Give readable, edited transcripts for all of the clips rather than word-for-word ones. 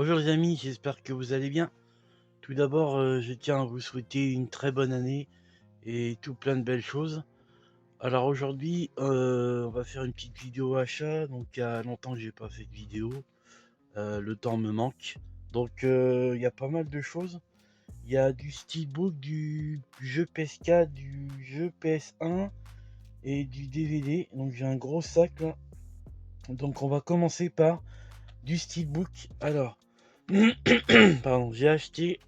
Bonjour les amis, j'espère que vous allez bien. Tout d'abord, je tiens à vous souhaiter une très bonne année et tout plein de belles choses. Alors aujourd'hui, on va faire une petite vidéo achat. Donc il y a longtemps que j'ai pas fait de vidéo, le temps me manque. Donc il y a pas mal de choses. Il y a du steelbook, du jeu PS4, du jeu PS1 et du DVD. Donc j'ai un gros sac là. Donc on va commencer par du steelbook. Alors, pardon, j'ai acheté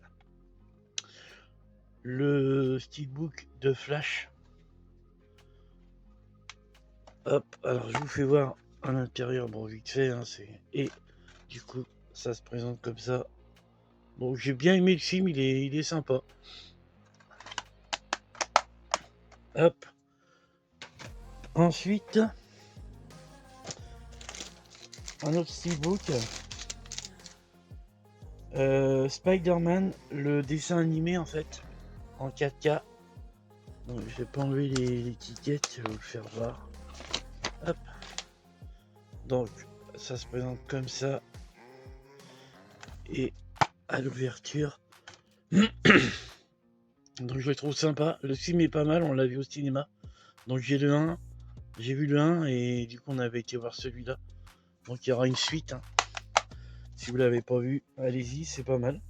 le steelbook de Flash. Hop, alors je vous fais voir à l'intérieur, bon vite fait, hein, et du coup ça se présente comme ça. Bon, j'ai bien aimé le film, il est sympa. Hop, ensuite un autre steelbook, Spider-Man, le dessin animé en fait, en 4K. Donc je vais pas enlever l'étiquette, je vais vous le faire voir. Hop, donc ça se présente comme ça, et à l'ouverture. Donc je le trouve sympa, le film est pas mal, on l'a vu au cinéma. Donc j'ai vu le 1 et du coup on avait été voir celui-là. Donc il y aura une suite, hein. Si vous l'avez pas vu, allez-y, c'est pas mal.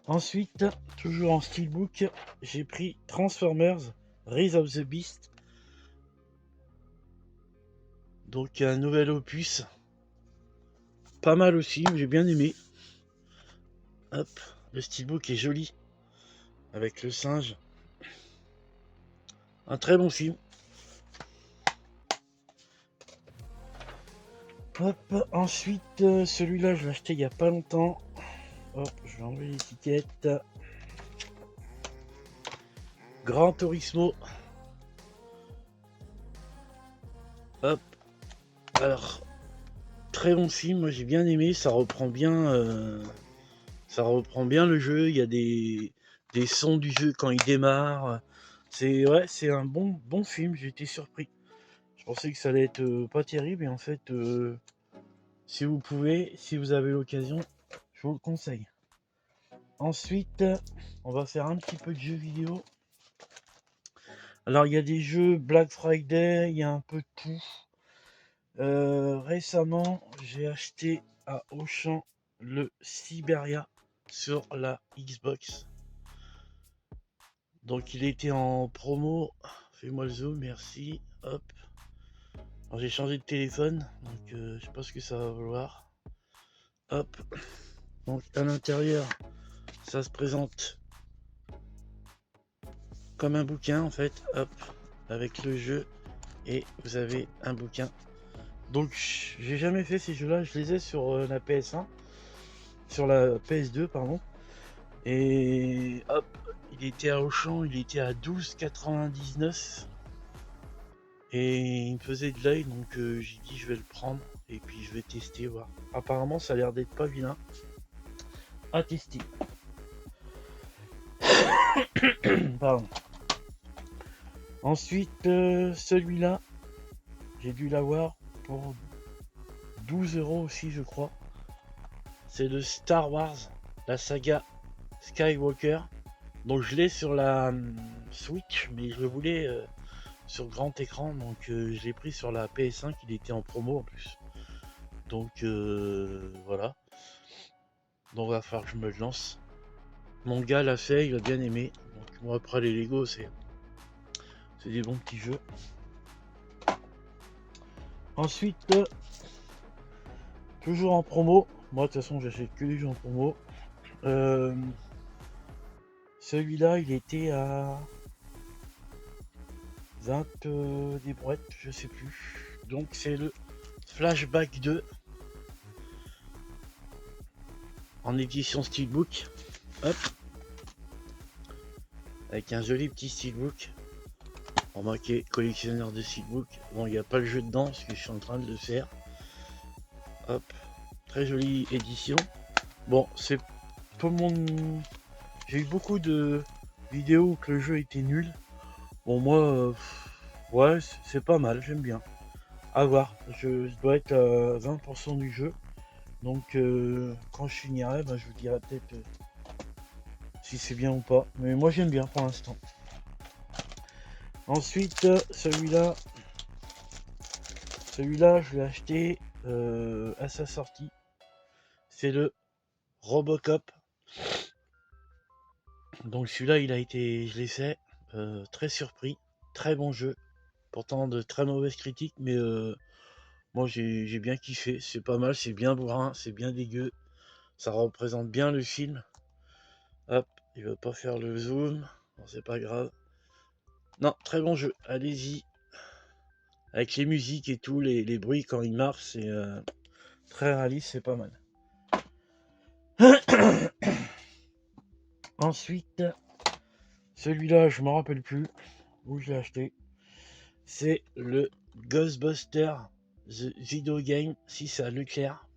Ensuite, toujours en steelbook, j'ai pris Transformers Rise of the Beast. Donc un nouvel opus. Pas mal aussi, j'ai bien aimé. Hop, le steelbook est joli. Avec le singe. Un très bon film. Hop, ensuite, celui-là, je l'ai acheté il y a pas longtemps. Hop, je vais enlever l'étiquette. Gran Turismo. Hop, alors, très bon film, moi j'ai bien aimé, ça reprend bien le jeu, il y a des sons du jeu quand il démarre. C'est un bon film, j'ai été surpris. Je pensais que ça allait être pas terrible et en fait, si vous pouvez, si vous avez l'occasion, je vous le conseille. Ensuite, on va faire un petit peu de jeux vidéo. Alors il y a des jeux Black Friday, il y a un peu de tout. Récemment, j'ai acheté à Auchan le Siberia sur la Xbox. Donc il était en promo. Fais-moi le zoom, merci. Hop. Alors j'ai changé de téléphone, donc je sais pas ce que ça va vouloir. Hop. Donc à l'intérieur, ça se présente comme un bouquin en fait. Hop. Avec le jeu et vous avez un bouquin. Donc j'ai jamais fait ces jeux-là, je les ai sur la PS1, sur la PS2 pardon. Et hop, il était à Auchan, il était à 12,99 et il me faisait de l'œil, donc j'ai dit je vais le prendre et puis je vais tester, voir. Apparemment ça a l'air d'être pas vilain à tester. Pardon. Ensuite celui-là, j'ai dû l'avoir pour 12 € aussi je crois. C'est de Star Wars, la saga Skywalker. Donc je l'ai sur la Switch, mais je le voulais sur grand écran, donc je l'ai pris sur la PS5, il était en promo en plus. Donc voilà. Donc va falloir que je me lance. Mon gars l'a fait, il a bien aimé. Donc moi après les Lego c'est des bons petits jeux. Ensuite, toujours en promo. Moi de toute façon j'achète que les jeux en promo. Celui-là il était à 20 des brouettes, je sais plus. Donc c'est le Flashback 2 en édition steelbook. Hop. Avec un joli petit steelbook. Remarquez, collectionneur de steelbook. Bon, il n'y a pas le jeu dedans parce que je suis en train de le faire. Hop. Très jolie édition. Bon, c'est tout le monde. J'ai eu beaucoup de vidéos où le jeu était nul. Bon, moi, ouais, c'est pas mal, j'aime bien. À voir, je dois être à 20% du jeu. Donc quand je finirai, bah, je vous dirai peut-être si c'est bien ou pas. Mais moi j'aime bien pour l'instant. Ensuite, celui-là je l'ai acheté à sa sortie. C'est le Robocop. Donc celui-là il a été, je l'essaie, très surpris. Très bon jeu. Pourtant de très mauvaises critiques, mais moi j'ai bien kiffé. C'est pas mal, c'est bien bourrin, c'est bien dégueu. Ça représente bien le film. Hop, il veut pas faire le zoom. Bon, c'est pas grave. Non, très bon jeu, allez-y. Avec les musiques et tout, les bruits quand il marche, c'est très réaliste, c'est pas mal. Ensuite, celui-là, je m'en rappelle plus où je l'ai acheté. C'est le Ghostbuster The Video Game 6 à Leclerc.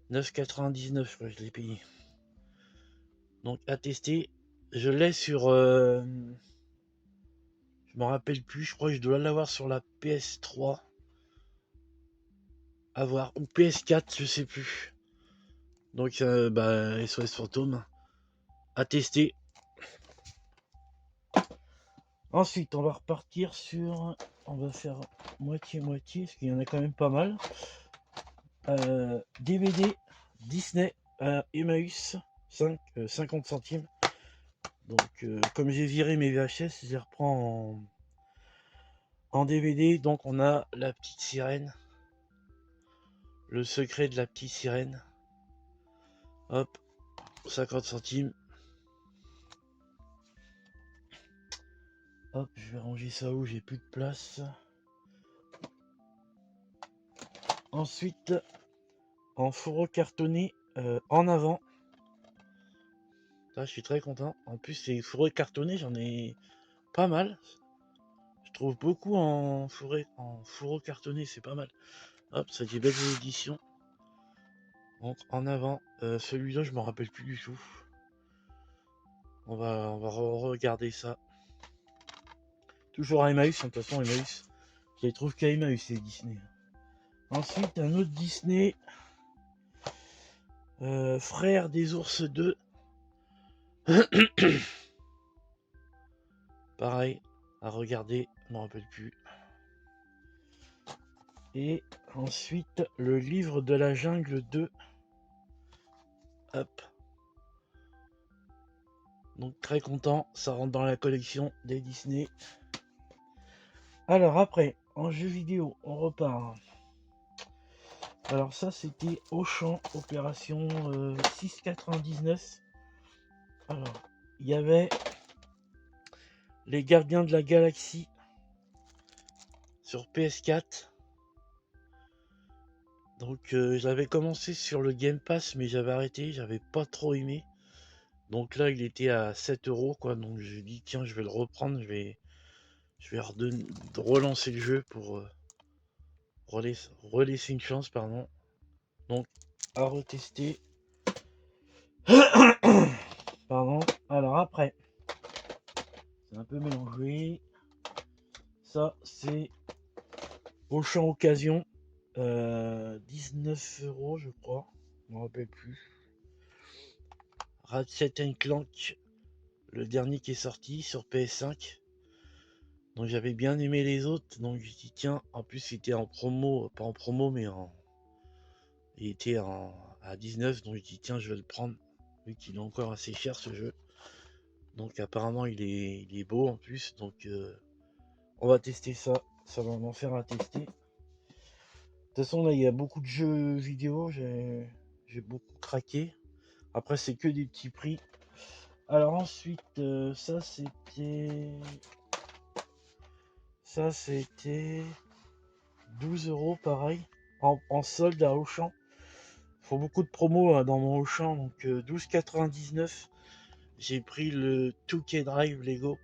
9,99 je crois que je l'ai payé. Donc à tester. Je l'ai sur... je m'en rappelle plus, je crois que je dois l'avoir sur la PS3. À voir. Ou PS4, je sais plus. Donc bah SOS Fantôme. À tester. Ensuite, on va repartir sur... On va faire moitié-moitié, parce qu'il y en a quand même pas mal. DVD Disney à Emmaüs, 50 centimes. Donc, comme j'ai viré mes VHS, je les reprends en DVD. Donc, on a La Petite Sirène. Le secret de la petite sirène. Hop, 50 centimes. Hop, je vais ranger ça où j'ai plus de place. Ensuite, en fourreau cartonné en avant. Ça, je suis très content. En plus, ces fourrés cartonnés, j'en ai pas mal. Je trouve beaucoup en fourreau cartonné, c'est pas mal. Hop, ça dit belle édition. Donc, en avant, celui-là, je m'en rappelle plus du tout. On va regarder ça. Toujours à Emmaüs, de toute façon, Emmaüs. Je les trouve qu'à Emmaüs, c'est Disney. Ensuite, un autre Disney. Frère des ours 2. Pareil, à regarder, je m'en rappelle plus. Et ensuite, le livre de la jungle 2. Hop. Donc très content, ça rentre dans la collection des Disney. Alors après, en jeu vidéo, on repart. Alors ça, c'était Auchan, opération 6,99. Alors, il y avait les Gardiens de la Galaxie sur PS4. Donc j'avais commencé sur le Game Pass, mais j'avais arrêté, j'avais pas trop aimé. Donc là, il était à 7 euros, quoi. Donc je dis, tiens, je vais le reprendre, je vais relancer le jeu pour relaisser une chance, pardon. Donc, à retester. Pardon. Alors après, c'est un peu mélangé. Ça, c'est Auchan Occasion. 19 euros, je crois. Je ne me rappelle plus. Ratchet Clank, le dernier qui est sorti sur PS5. Donc j'avais bien aimé les autres. Donc je dis tiens, en plus il était en promo, pas en promo mais il était à 19. Donc je dis tiens, je vais le prendre. Vu qu'il est encore assez cher ce jeu. Donc apparemment il est beau en plus. Donc on va tester ça. Ça va m'en faire à tester. De toute façon là il y a beaucoup de jeux vidéo. J'ai beaucoup craqué. Après c'est que des petits prix. Alors ensuite ça c'était 12 euros pareil. En solde à Auchan. Il faut beaucoup de promos dans mon Auchan. Donc 12,99. J'ai pris le 2K Drive Lego.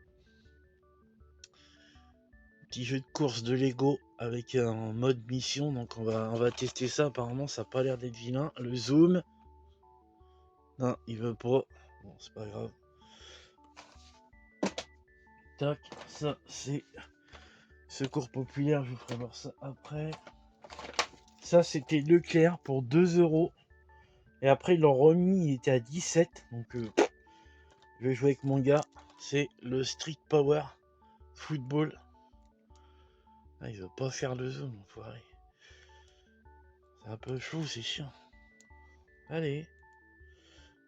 Petit jeu de course de Lego avec un mode mission. Donc on va tester ça. Apparemment ça n'a pas l'air d'être vilain. Le zoom. Non, il veut pas. Bon, c'est pas grave. Tac, ça c'est Secours populaire, je vous ferai voir ça après. Ça, c'était Leclerc pour 2 euros. Et après, ils l'ont remis, il était à 17. Donc, je vais jouer avec mon gars. C'est le Street Power Football. Ah, il veut pas faire le zoom, enfoiré. C'est un peu chaud, c'est chiant. Allez.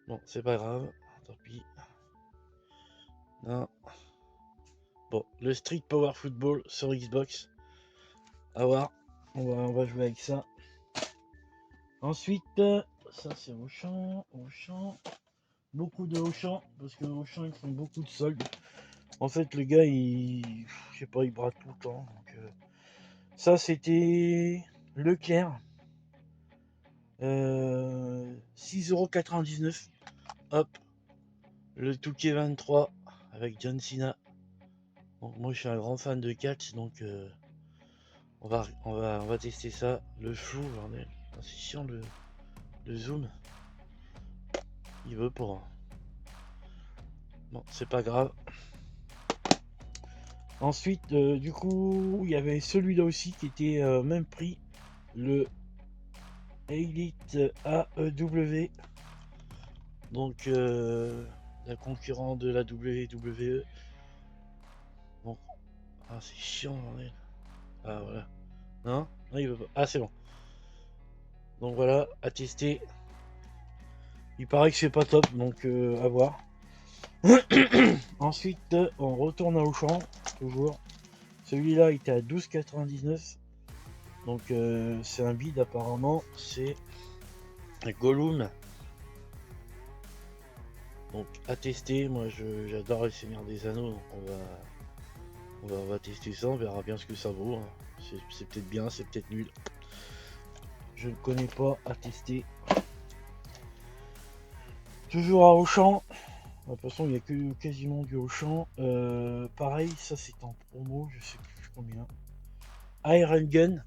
Bon, c'est pas grave. Tant pis. Non. Bon, le Street Power Football sur Xbox. À voir. On va jouer avec ça. Ensuite, ça c'est Auchan. Beaucoup de Auchan. Parce que Auchan, ils font beaucoup de soldes. En fait, le gars, je sais pas, il brade tout le temps. Donc, ça, c'était Leclerc. 6,99 €. Hop. Le Touquet 23 avec John Cena. Donc, moi, je suis un grand fan de catch. Donc, on va tester ça. Le flou, bordel. C'est chiant le zoom. Il veut pas. Bon, c'est pas grave. Ensuite, du coup, il y avait celui-là aussi qui était même prix. Le Elite AEW. Donc, la concurrent de la WWE. Bon. Ah, c'est chiant, bordel. Ah, voilà. Non, il veut pas. Ah, c'est bon. Donc voilà, à tester. Il paraît que c'est pas top, donc à voir. Ensuite, on retourne à Auchan, toujours. Celui-là, il était à 12,99 €. Donc c'est un bid apparemment. C'est Gollum. Donc à tester. Moi, j'adore les Seigneurs des Anneaux. Donc on va tester ça. On verra bien ce que ça vaut. Hein. C'est peut-être bien, c'est peut-être nul. Je ne connais pas, à tester. Toujours à Auchan. De toute façon, il n'y a que quasiment du Auchan. Pareil, ça c'est en promo, je sais plus combien. Iron Gun.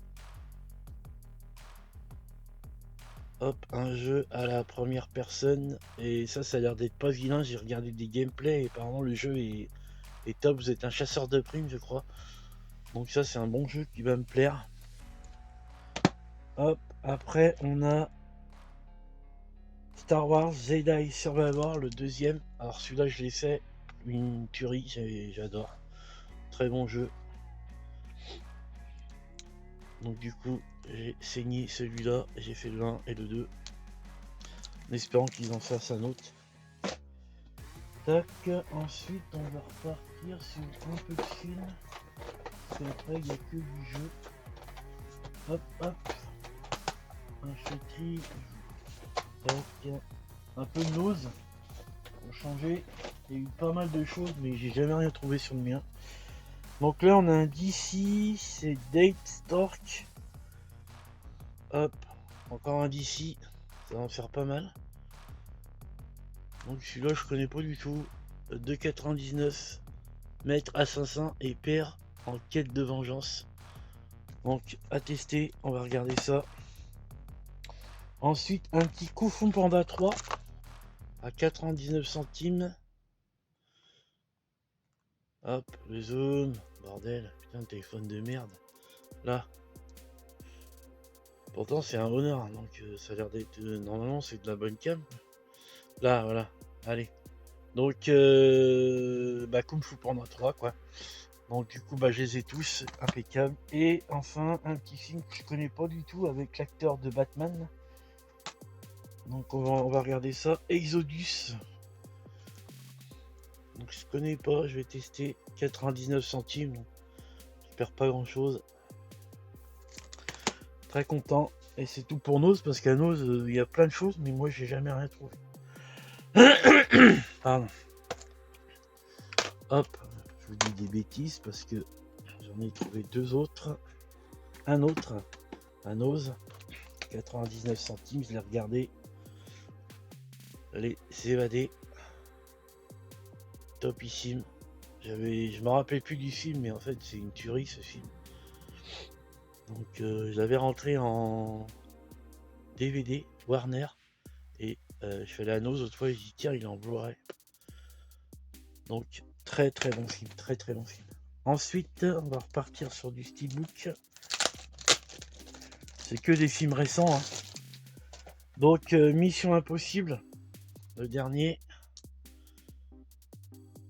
Hop, un jeu à la première personne. Et ça a l'air d'être pas vilain. J'ai regardé des gameplays et apparemment le jeu est top. Vous êtes un chasseur de primes, je crois. Donc ça, c'est un bon jeu qui va me plaire. Hop, après on a Star Wars Jedi Survivor, le deuxième. Alors celui-là, je l'ai fait. Une tuerie, j'adore. Très bon jeu. Donc du coup, j'ai saigné celui-là. J'ai fait le 1 et le 2. En espérant qu'ils en fassent un autre. Tac, ensuite on va repartir sur un peu de film. Parce qu'après il n'y a que du jeu. Hop, hop. Un chetri. Tac. Un peu de nose. Pour changer. Il y a eu pas mal de choses, mais j'ai jamais rien trouvé sur le mien. Donc là on a un DC, c'est Date Stork. Hop, encore un DC. Ça va en faire pas mal. Donc celui-là je connais pas du tout. 2,99 €. Maître assassin et père en quête de vengeance. Donc à tester, on va regarder ça. Ensuite un petit Kung Fu Panda 3 à 99 centimes. Hop, le zoom, bordel, putain de téléphone de merde. Là. Pourtant c'est un honneur, donc ça a l'air d'être... normalement c'est de la bonne cam. Là, voilà, allez. Donc Kung Fu Panda 3 quoi. Donc du coup je les ai tous, impeccable. Et enfin un petit film que je connais pas du tout avec l'acteur de Batman. Donc on va regarder ça. Exodus. Donc je connais pas, je vais tester. 99 centimes. Donc, je perds pas grand chose. Très content. Et c'est tout pour Nose parce qu'à Nose il y a plein de choses, mais moi j'ai jamais rien trouvé. Pardon. Hop, je vous dis des bêtises parce que j'en ai trouvé deux autres. Un autre, un Nose. 99 centimes, je l'ai regardé. Les évadés. Topissime. Je me rappelle plus du film, mais en fait c'est une tuerie ce film. Donc je l'avais rentré en DVD Warner et je suis allé à Nose l'autre fois et j'ai dit tiens il est en Blu-ray. Donc très bon film, très bon film. Ensuite, on va repartir sur du steelbook. C'est que des films récents, hein. Donc, Mission Impossible, le dernier.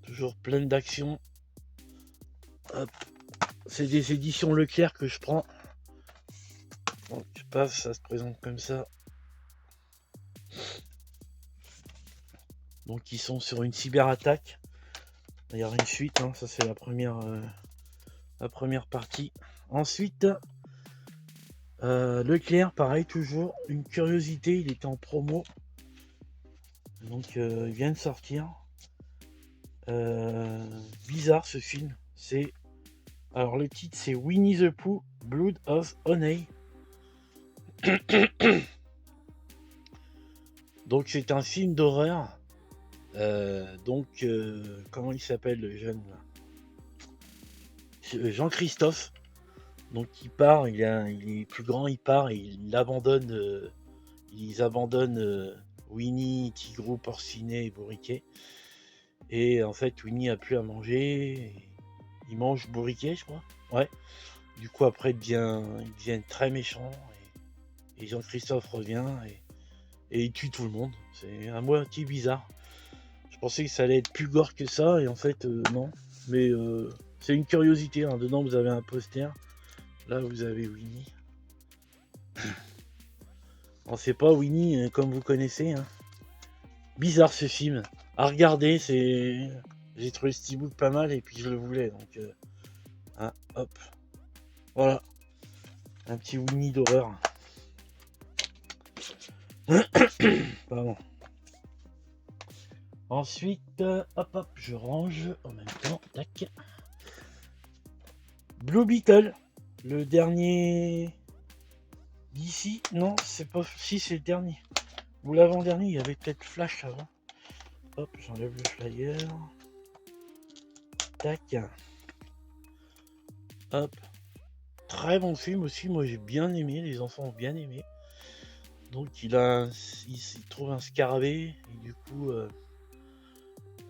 Toujours plein d'action. Hop. C'est des éditions Leclerc que je prends. Donc, paf, ça se présente comme ça. Donc, ils sont sur une cyberattaque. Il y aura une suite, hein. Ça c'est la première partie. Ensuite, Leclerc, pareil, toujours une curiosité, il était en promo. Donc, il vient de sortir. Bizarre ce film. Alors le titre c'est Winnie the Pooh, Blood of Honey. Donc c'est un film d'horreur. Comment il s'appelle le jeune là? Jean-Christophe. Donc il part, il est plus grand, il part et ils abandonnent Winnie, Tigrou, Porcinet et Bourriquet. Et en fait Winnie a plus à manger. Il mange Bourriquet, je crois. Ouais. Du coup après ils deviennent très méchants. Et Jean-Christophe revient et il tue tout le monde. C'est à moitié bizarre. Je pensais que ça allait être plus gore que ça, et en fait, non. Mais c'est une curiosité, hein. Dedans, vous avez un poster. Là, vous avez Winnie. On sait pas Winnie, comme vous connaissez, hein. Bizarre ce film. À regarder, j'ai trouvé ce petit bout pas mal, et puis je le voulais. Donc, hein, hop. Voilà. Un petit Winnie d'horreur. Pardon. Ensuite, hop, je range en même temps. Tac. Blue Beetle, le dernier d'ici. Non, c'est pas. Si, c'est le dernier. Ou l'avant-dernier, il y avait peut-être Flash avant. Hop, j'enlève le flyer. Tac. Hop. Très bon film aussi. Moi, j'ai bien aimé. Les enfants ont bien aimé. Donc, il trouve un scarabée. Et du coup,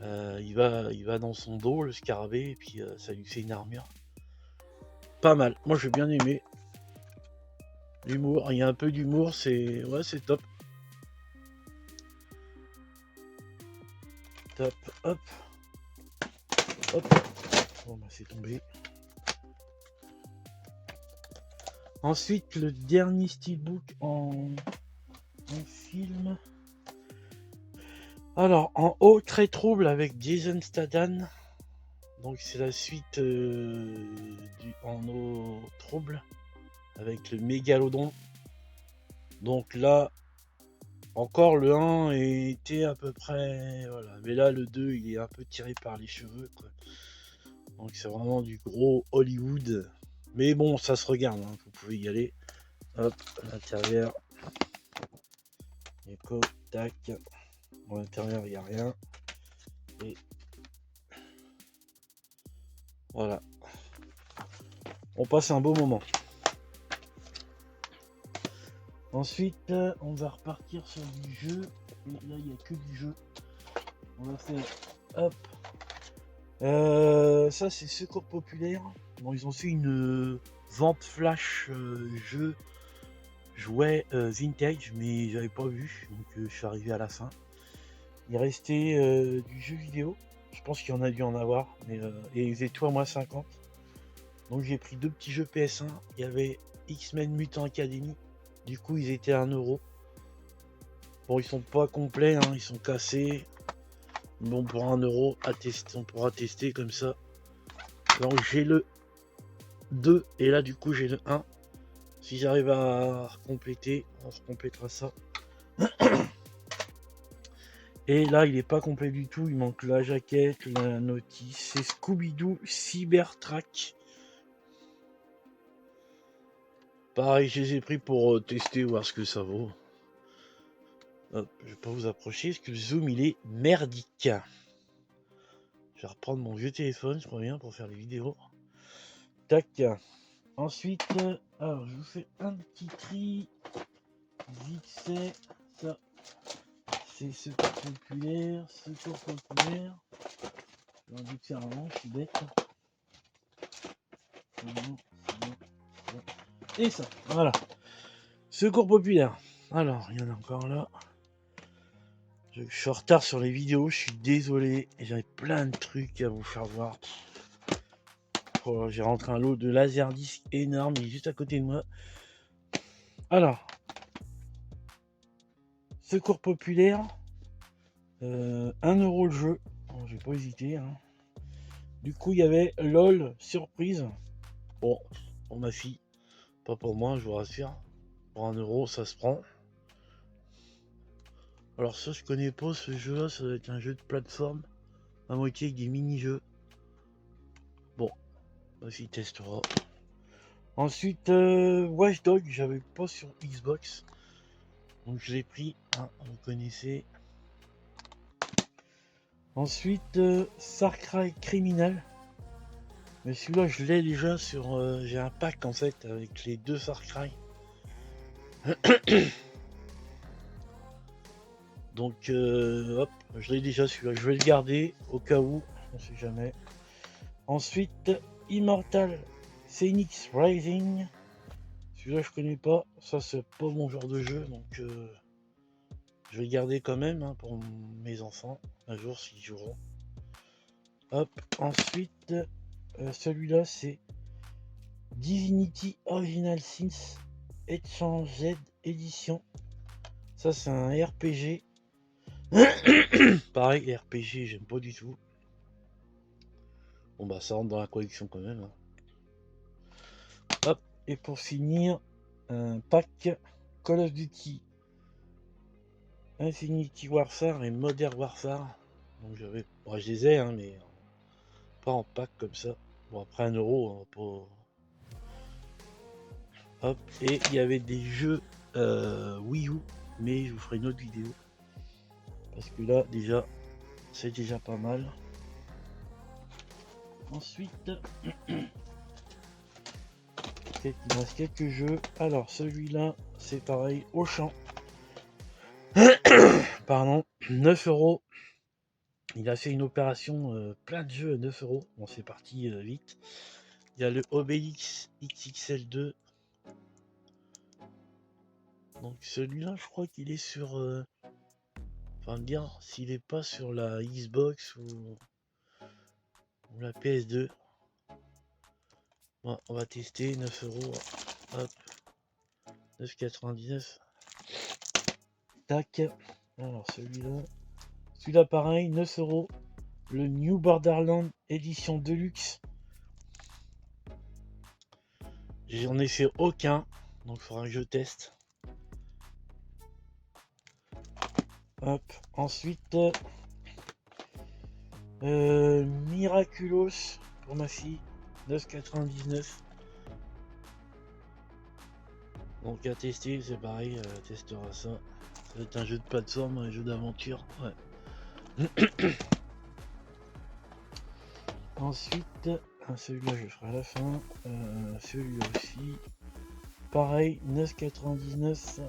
il va dans son dos, le scarabée. Et puis, ça lui fait une armure. Pas mal. Moi, j'ai bien aimé. L'humour. Il y a un peu d'humour. C'est top. Top. Hop. Hop. Bon, bah, c'est tombé. Ensuite, le dernier steelbook en film. Alors, en haut, très trouble avec Jason Statham. Donc, c'est la suite en eau trouble avec le mégalodon. Donc là, encore le 1 était à peu près. Voilà. Mais là, le 2, il est un peu tiré par les cheveux, quoi. Donc, c'est vraiment du gros Hollywood. Mais bon, ça se regarde, hein. Vous pouvez y aller. Hop, à l'intérieur. Éco, tac. À l'intérieur, il n'y a rien. Et voilà. On passe un beau moment. Ensuite, on va repartir sur du jeu. Et là, il n'y a que du jeu. On va faire. Hop. Ça, c'est Secours Populaire. Bon, ils ont fait une vente flash jouets vintage, mais j'avais pas vu. Donc, je suis arrivé à la fin. Il restait du jeu vidéo. Je pense qu'il y en a dû en avoir. Mais, et ils étaient tout à moins 50. Donc, j'ai pris 2 petits jeux PS1. Il y avait X-Men Mutant Academy. Du coup, ils étaient à 1€. Bon, ils sont pas complets, hein, ils sont cassés. Bon, pour 1€, on pourra tester comme ça. Donc, j'ai le 2 et là, du coup, j'ai le 1. Si j'arrive à compléter, on complétera ça. Et là, il est pas complet du tout. Il manque la jaquette, la notice. C'est Scooby-Doo Cybertrack. Pareil, je les ai pris pour tester, voir ce que ça vaut. Hop, je vais pas vous approcher parce que le zoom il est merdique. Je vais reprendre mon vieux téléphone, je reviens pour faire les vidéos. Tac. Ensuite, alors je vous fais un petit tri. Vite fait, ça c'est Secours Populaire. J'aurais dû faire avant, je suis bête. Et ça, voilà. Secours populaire. Alors, il y en a encore là. Je suis en retard sur les vidéos, je suis désolé. J'avais plein de trucs à vous faire voir. Oh, j'ai rentré un lot de laserdisc énorme, il est juste à côté de moi. Alors, secours populaire, 1 € le jeu. Bon, j'ai pas hésité. Hein. Du coup, il y avait LOL surprise. Bon, pour ma fille, pas pour moi, je vous rassure. Pour 1 €, ça se prend. Alors ça, je connais pas ce jeu-là, ça doit être un jeu de plateforme, à moitié avec des mini-jeux. Bon, ma fille testera. Ensuite, Watch Dogs, j'avais pas sur Xbox. Donc je l'ai pris, hein, vous connaissez. Ensuite, Far Cry Criminal. Mais celui-là, je l'ai déjà sur... j'ai un pack en fait avec les 2 Far Cry. Donc, hop, je l'ai déjà celui-là. Je vais le garder au cas où, on sait jamais. Ensuite, Immortal Phoenix Rising. Celui-là, je connais pas. Ça, c'est pas mon genre de jeu. Donc, je vais le garder quand même hein, pour mes enfants. Un jour, s'ils joueront. Hop, ensuite, celui-là, c'est Divinity Original Sins Exchanged Edition. Ça, c'est un RPG. Pareil, RPG, j'aime pas du tout. Bon, bah, ça rentre dans la collection quand même. Hein. Hop, et pour finir, un pack Call of Duty Infinity Warfare et Modern Warfare. Donc, j'avais. Bon, je les ai, hein, mais pas en pack comme ça. Bon, après 1 €, hein, pas. Hop, et il y avait des jeux Wii U, mais je vous ferai une autre vidéo. Parce que là, déjà, c'est déjà pas mal. Ensuite, il me reste quelques jeux. Alors, celui-là, c'est pareil, Auchan. Pardon, 9 €. Il a fait une opération, plein de jeux à 9 €. Bon, c'est parti vite. Il y a le Obélix XXL2. Donc celui-là, je crois qu'il est sur... enfin, bien, s'il est pas sur la Xbox ou la PS2. Bon, on va tester, 9 €. Hop, 9,99. Tac. Alors celui-là pareil, 9 €. Le New Borderland édition Deluxe. J'en ai fait aucun, donc il faudra que je teste. Hop, ensuite Miraculous pour ma fille, 9,99. Donc à tester, c'est pareil, elle testera ça. Ça va être un jeu de plateforme, un jeu d'aventure. Ouais. Ensuite, celui-là je ferai à la fin. Celui-là aussi. Pareil, 9,99.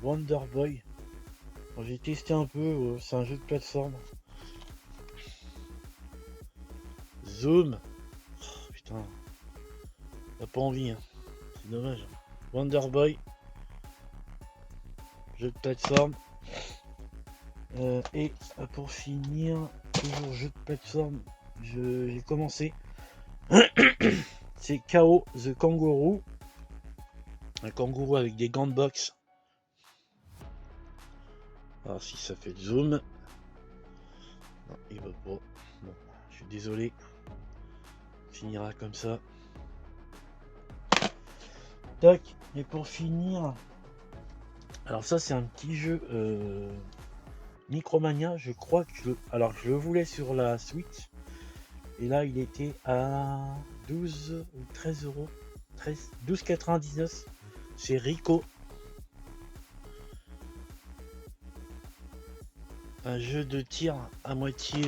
Wonder Boy. Bon, j'ai testé un peu, c'est un jeu de plateforme. Zoom. Oh, putain. T'as pas envie, hein. C'est dommage. Wonder Boy. Jeu de plateforme. Et pour finir, toujours jeu de plateforme, j'ai commencé. C'est KO The Kangaroo. Un kangourou avec des gants de boxe. Alors si ça fait le zoom. Non, il va pas. Bon, je suis désolé. Il finira comme ça. Tac. Et pour finir. Alors ça c'est un petit jeu Micromania. Je crois que alors je le voulais sur la Switch. Et là il était à 12 ou 13 €. 12,99. C'est Rico. Un jeu de tir à moitié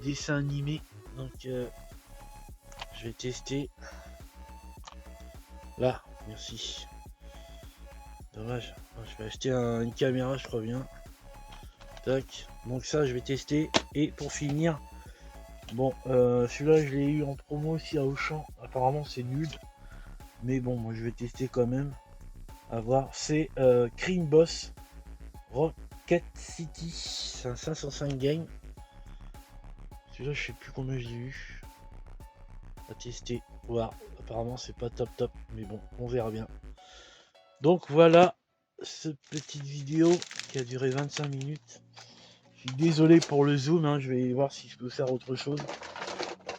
dessin animé. Donc je vais tester. Là, merci. Dommage. Je vais acheter une caméra, je crois bien. Tac. Donc ça, je vais tester. Et pour finir, Bon, celui-là, je l'ai eu en promo aussi à Auchan. Apparemment, c'est nul. Mais bon, moi, je vais tester quand même. À voir. C'est Cream Boss Rocket City. C'est un 505 game. Celui-là, je sais plus combien j'ai eu. À tester. Voir. Apparemment, c'est pas top top. Mais bon, on verra bien. Donc voilà cette petite vidéo qui a duré 25 minutes. Je suis désolé pour le zoom, hein, je vais voir si je peux faire autre chose.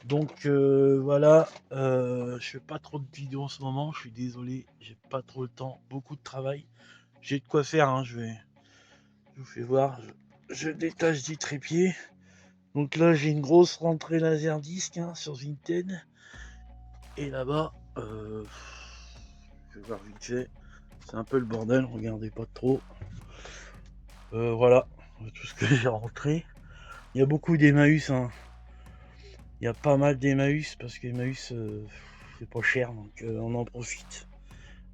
Donc voilà, je fais pas trop de vidéos en ce moment, je suis désolé, j'ai pas trop le temps, beaucoup de travail. J'ai de quoi faire, hein, je vous fais voir, je détache du trépied. Donc là j'ai une grosse rentrée laser disque, hein, sur Vinted. Et là-bas, je vais voir vite fait, c'est un peu le bordel, regardez pas trop. Voilà, tout ce que j'ai rentré. Il y a beaucoup d'Emmaüs, hein. Il y a pas mal d'Emmaüs parce qu'Emmaüs c'est pas cher, donc on en profite.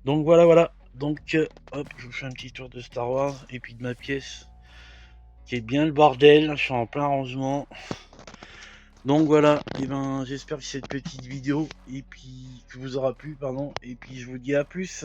Donc voilà. Donc hop, je vous fais un petit tour de Star Wars et puis de ma pièce qui est bien le bordel. Je suis en plein rangement. Donc voilà, et ben j'espère que cette petite vidéo et puis que vous aura plu, pardon, et puis je vous dis à plus.